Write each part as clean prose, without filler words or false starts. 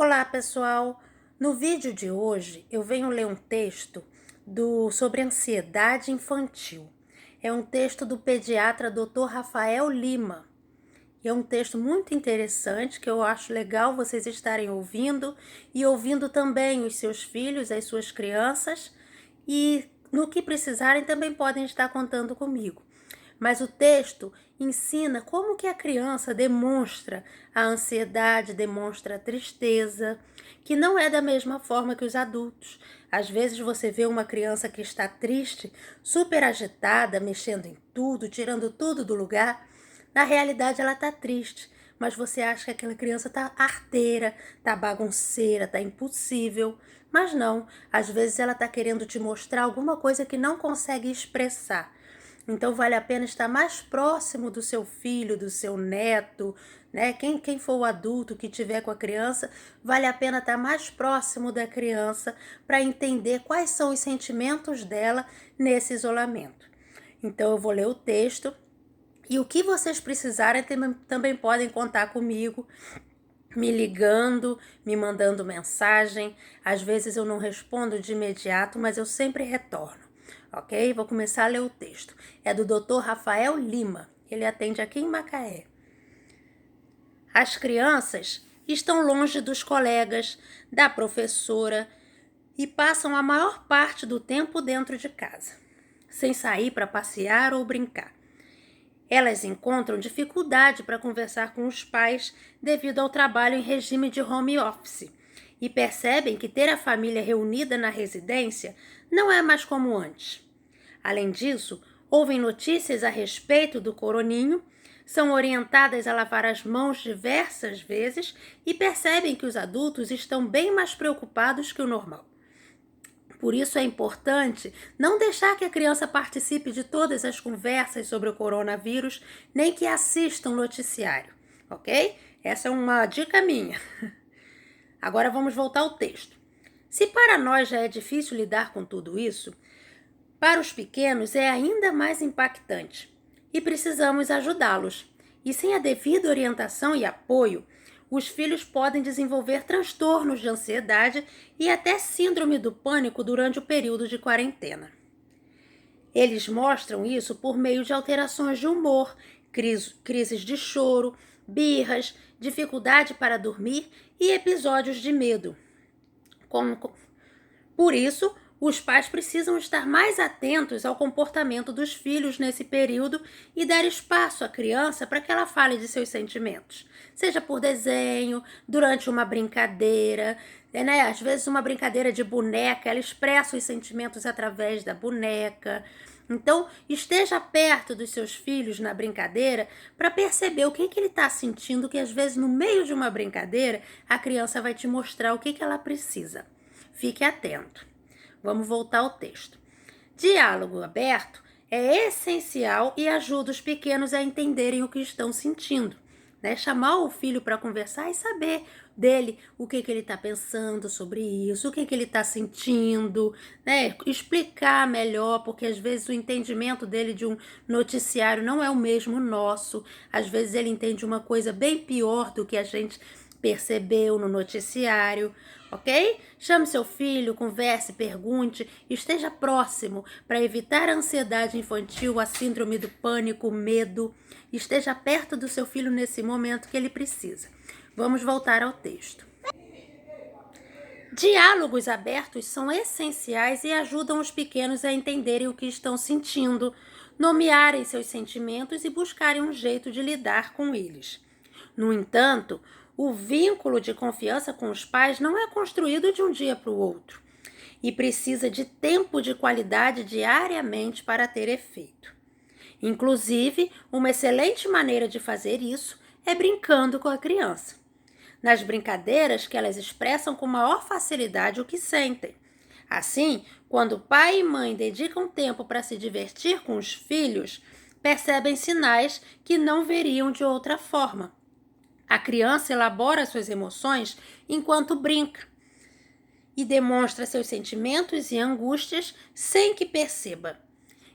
Olá, pessoal! No vídeo de hoje eu venho ler um texto sobre ansiedade infantil. É um texto do pediatra Dr. Rafael Lima. É um texto muito interessante que eu acho legal vocês estarem ouvindo e ouvindo também os seus filhos, as suas crianças, e no que precisarem também podem estar contando comigo. Mas o texto ensina como que a criança demonstra a ansiedade, demonstra a tristeza, que não é da mesma forma que os adultos. Às vezes você vê uma criança que está triste, super agitada, mexendo em tudo, tirando tudo do lugar. Na realidade ela está triste, mas você acha que aquela criança está arteira, está bagunceira, está impossível. Mas não, às vezes ela está querendo te mostrar alguma coisa que não consegue expressar. Então vale a pena estar mais próximo do seu filho, do seu neto, né? Quem for o adulto que tiver com a criança, vale a pena estar mais próximo da criança para entender quais são os sentimentos dela nesse isolamento. Então eu vou ler o texto e o que vocês precisarem também podem contar comigo, me ligando, me mandando mensagem. Às vezes eu não respondo de imediato, mas eu sempre retorno. Ok? Vou começar a ler o texto. É do Dr. Rafael Lima. Ele atende aqui em Macaé. As crianças estão longe dos colegas, da professora e passam a maior parte do tempo dentro de casa, sem sair para passear ou brincar. Elas encontram dificuldade para conversar com os pais devido ao trabalho em regime de home office e percebem que ter a família reunida na residência não é mais como antes. Além disso, ouvem notícias a respeito do coroninho, são orientadas a lavar as mãos diversas vezes e percebem que os adultos estão bem mais preocupados que o normal. Por isso é importante não deixar que a criança participe de todas as conversas sobre o coronavírus, nem que assista um noticiário, ok? Essa é uma dica minha. Agora vamos voltar ao texto. Se para nós já é difícil lidar com tudo isso, para os pequenos é ainda mais impactante e precisamos ajudá-los. E sem a devida orientação e apoio, os filhos podem desenvolver transtornos de ansiedade e até síndrome do pânico durante o período de quarentena. Eles mostram isso por meio de alterações de humor, crises de choro, birras, dificuldade para dormir e episódios de medo. Por isso, os pais precisam estar mais atentos ao comportamento dos filhos nesse período e dar espaço à criança para que ela fale de seus sentimentos. Seja por desenho, durante uma brincadeira, né? Às vezes uma brincadeira de boneca, ela expressa os sentimentos através da boneca. Então, esteja perto dos seus filhos na brincadeira para perceber o que ele está sentindo, que às vezes no meio de uma brincadeira, a criança vai te mostrar o que ela precisa. Fique atento. Vamos voltar ao texto. Diálogo aberto é essencial e ajuda os pequenos a entenderem o que estão sentindo, né? Chamar o filho para conversar e saber dele o que ele está pensando sobre isso, o que ele está sentindo, né? Explicar melhor, porque às vezes o entendimento dele de um noticiário não é o mesmo nosso. Às vezes ele entende uma coisa bem pior do que a gente percebeu no noticiário, ok? Chame seu filho, converse, pergunte, esteja próximo para evitar a ansiedade infantil, a síndrome do pânico, o medo. Esteja perto do seu filho nesse momento que ele precisa. Vamos voltar ao texto. Diálogos abertos são essenciais e ajudam os pequenos a entenderem o que estão sentindo, nomearem seus sentimentos e buscarem um jeito de lidar com eles. No entanto, o vínculo de confiança com os pais não é construído de um dia para o outro e precisa de tempo de qualidade diariamente para ter efeito. Inclusive, uma excelente maneira de fazer isso é brincando com a criança. Nas brincadeiras que elas expressam com maior facilidade o que sentem. Assim, quando pai e mãe dedicam tempo para se divertir com os filhos, percebem sinais que não veriam de outra forma. A criança elabora suas emoções enquanto brinca e demonstra seus sentimentos e angústias sem que perceba.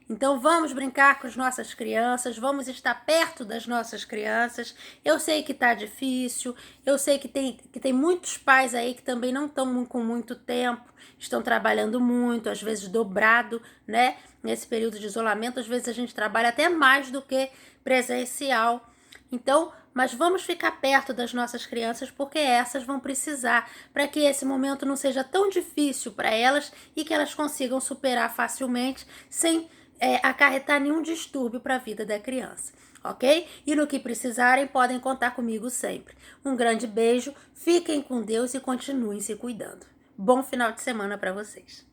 Então vamos brincar com as nossas crianças, vamos estar perto das nossas crianças. Eu sei que tá difícil, eu sei que tem muitos pais aí que também não estão com muito tempo, estão trabalhando muito, às vezes dobrado, né? Nesse período de isolamento, às vezes a gente trabalha até mais do que presencial. Então, mas vamos ficar perto das nossas crianças porque essas vão precisar para que esse momento não seja tão difícil para elas e que elas consigam superar facilmente sem acarretar nenhum distúrbio para a vida da criança, ok? E no que precisarem, podem contar comigo sempre. Um grande beijo, fiquem com Deus e continuem se cuidando. Bom final de semana para vocês.